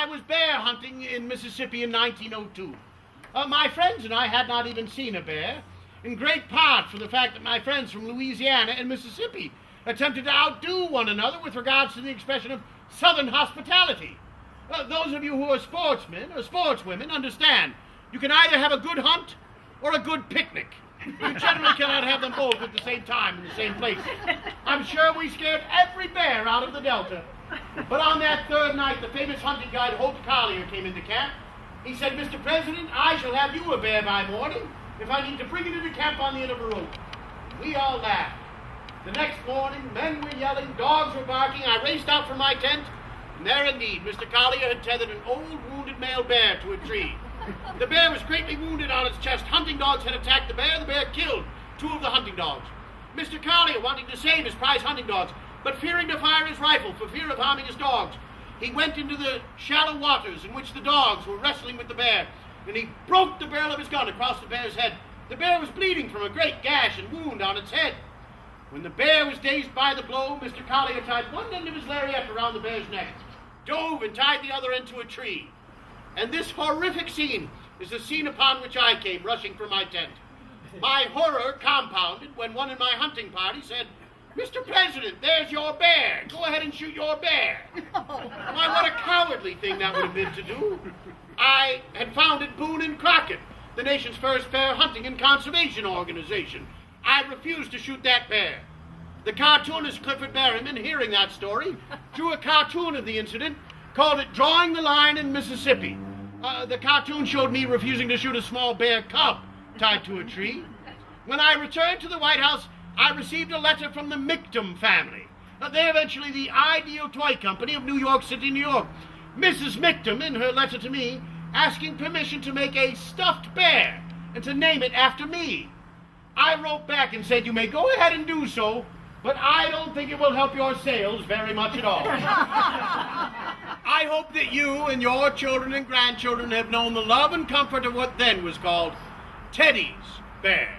I was bear hunting in Mississippi in 1902. My friends and I had not even seen a bear, in great part from the fact that my friends from Louisiana and Mississippi attempted to outdo one another with regards to the expression of Southern hospitality. Those of you who are sportsmen or sportswomen understand you can either have a good hunt or a good picnic. You generally cannot have them both at the same time in the same place. I'm sure we scared every bear out of the Delta. But on that third night, the famous hunting guide Holt Collier came into camp. He said, "Mr. President, I shall have you a bear by morning if I need to bring it into camp on the end of a rope." We all laughed. The next morning, men were yelling, dogs were barking. I raced out from my tent, and there indeed, Mr. Collier had tethered an old wounded male bear to a tree. The bear was greatly wounded on its chest. Hunting dogs had attacked the bear killed 2 of the hunting dogs. Mr. Collier, wanting to save his prize hunting dogs, but fearing to fire his rifle for fear of harming his dogs, he went into the shallow waters in which the dogs were wrestling with the bear, and he broke the barrel of his gun across the bear's head. The bear was bleeding from a great gash and wound on its head. When the bear was dazed by the blow, Mr. Collier tied one end of his lariat around the bear's neck, dove and tied the other end to a tree. And this horrific scene is the scene upon which I came rushing from my tent. My horror compounded when one in my hunting party said, "Mr. President, there's your bear. Go ahead and shoot your bear." Why, what a cowardly thing that would have been to do. I had founded Boone and Crockett, the nation's first fair hunting and conservation organization. I refused to shoot that bear. The cartoonist Clifford Berryman, hearing that story, drew a cartoon of the incident, called it "Drawing the Line in Mississippi." The cartoon showed me refusing to shoot a small bear cub tied to a tree. When I returned to the White House, I received a letter from the Mictum family. They're eventually the Ideal Toy Company of New York City, New York. Mrs. Mictum, in her letter to me, asking permission to make a stuffed bear and to name it after me. I wrote back and said, "You may go ahead and do so, but I don't think it will help your sales very much at all." I hope that you and your children and grandchildren have known the love and comfort of what then was called Teddy's Bear.